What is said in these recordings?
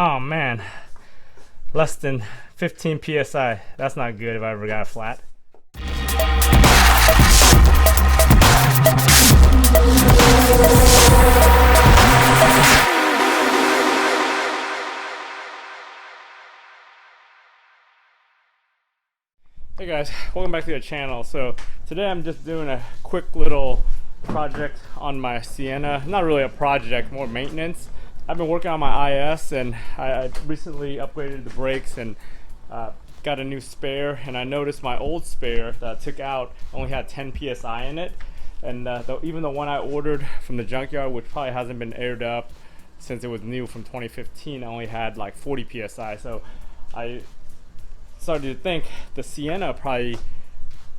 Oh man, less than 15 psi. That's not good if I ever got a flat. Hey guys, welcome back to the channel. So today I'm just doing a quick little project on my Sienna. Not really a project, more maintenance. I've been working on my IS, and I recently upgraded the brakes and got a new spare, and I noticed my old spare that I took out only had 10 psi in it, and even the one I ordered from the junkyard, which probably hasn't been aired up since it was new from 2015, only had like 40 psi. So I started to think the Sienna probably,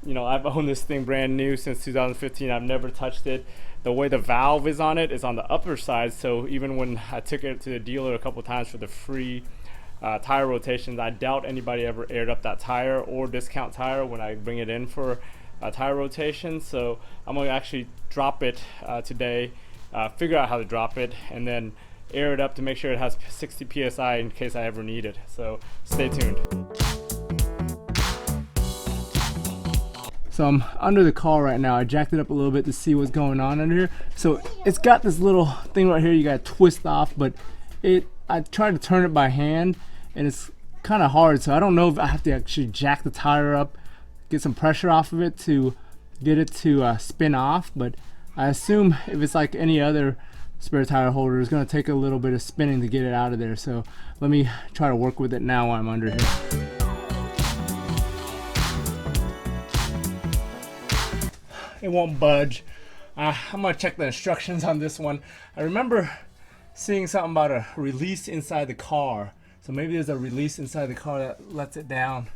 you know, I've owned this thing brand new since 2015. I've never touched it. The way the valve is on it is on the upper side, so even when I took it to the dealer a couple times for the free tire rotations, I doubt anybody ever aired up that tire or discount tire when I bring it in for tire rotation. So I'm gonna actually drop it today, figure out how to drop it, and then air it up to make sure it has 60 psi in case I ever need it. So stay tuned. So I'm under the car right now. I jacked it up a little bit to see what's going on under here. So it's got this little thing right here you gotta twist off, but I tried to turn it by hand and it's kind of hard. So I don't know if I have to actually jack the tire up, get some pressure off of it to get it to spin off. But I assume if it's like any other spare tire holder, it's gonna take a little bit of spinning to get it out of there. So let me try to work with it now while I'm under here. It won't budge. I'm gonna check the instructions on this one. I remember seeing something about a release inside the car. So maybe there's a release inside the car that lets it down.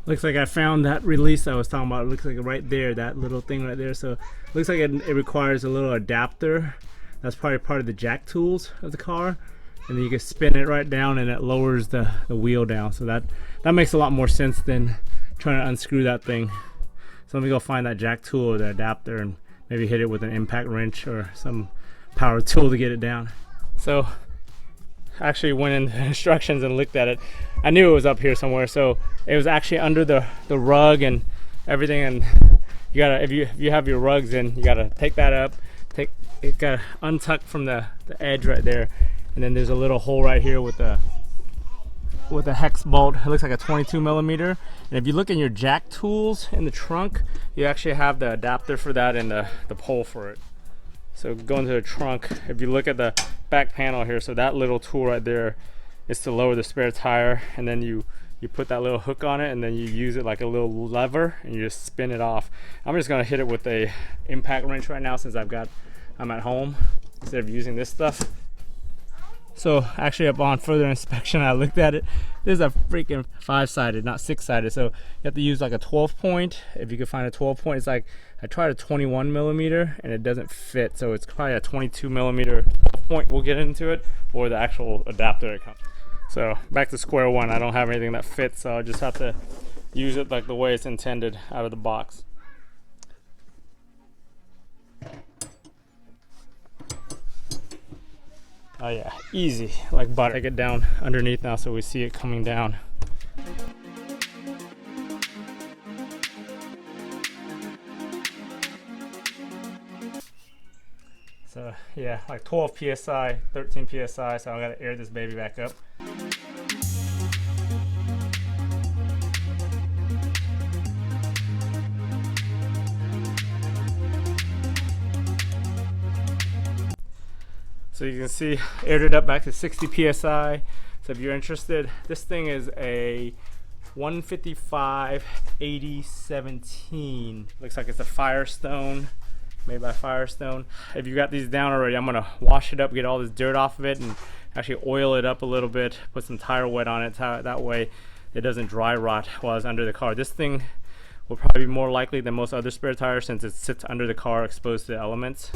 Looks like I found that release I was talking about. It looks like right there, that little thing right there. So it looks like it requires a little adapter. That's probably part of the jack tools of the car. And then you can spin it right down and it lowers the wheel down. So that makes a lot more sense than trying to unscrew that thing. So let me go find that jack tool or the adapter and maybe hit it with an impact wrench or some power tool to get it down. So I actually went in the instructions and looked at it. I knew it was up here somewhere. So it was actually under the rug and everything. And you gotta, if you have your rugs in, you gotta take that up. It got untucked from the edge right there. And then there's a little hole right here with a hex bolt. It looks like a 22 millimeter. And if you look in your jack tools in the trunk, you actually have the adapter for that and the pole for it. So going to the trunk, if you look at the back panel here, so that little tool right there is to lower the spare tire, and then you put that little hook on it and then you use it like a little lever and you just spin it off. I'm just gonna hit it with a impact wrench right now since I'm at home instead of using this stuff. So actually upon further inspection, I looked at it. This is a freaking 5-sided, not 6-sided. So you have to use like a 12 point. If you can find a 12 point, it's like, I tried a 21 millimeter and it doesn't fit. So it's probably a 22 millimeter 12 point we'll get into it, or the actual adapter it comes. So back to square one. I don't have anything that fits, so I'll just have to use it like the way it's intended out of the box. Oh yeah, easy, like butter. Take it down underneath now so we see it coming down. So yeah, like 12 psi, 13 psi, so I gotta air this baby back up. So you can see, aired it up back to 60 psi. So if you're interested, this thing is a 155/80/17. Looks like it's a Firestone, made by Firestone. If you got these down already, I'm gonna wash it up, get all this dirt off of it, and actually oil it up a little bit, put some tire wet on it, that way it doesn't dry rot while it's under the car. This thing will probably be more likely than most other spare tires since it sits under the car exposed to the elements.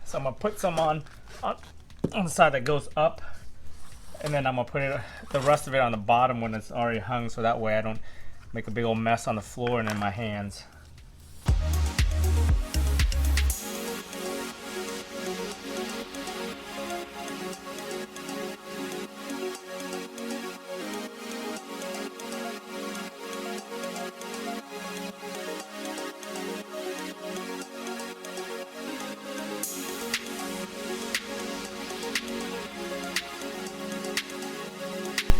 So I'm gonna put some on the side that goes up, and then I'm gonna put the rest of it on the bottom when it's already hung, so that way I don't make a big old mess on the floor and in my hands.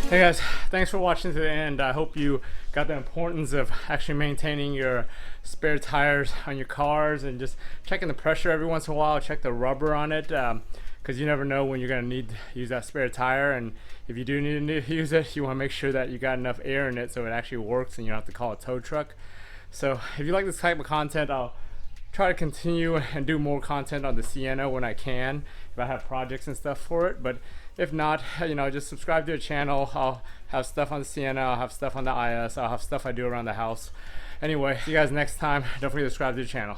Hey guys, thanks for watching to the end. I hope you got the importance of actually maintaining your spare tires on your cars and just checking the pressure every once in a while. Check the rubber on it, because you never know when you're going to need to use that spare tire, and if you do need to use it, you want to make sure that you got enough air in it so it actually works and you don't have to call a tow truck. So if you like this type of content, I'll try to continue and do more content on the Sienna when I can, if I have projects and stuff for it. But if not, you know, just subscribe to the channel. I'll have stuff on the Sienna, I'll have stuff on the IS, I'll have stuff I do around the house. Anyway, see you guys next time. Don't forget to subscribe to the channel.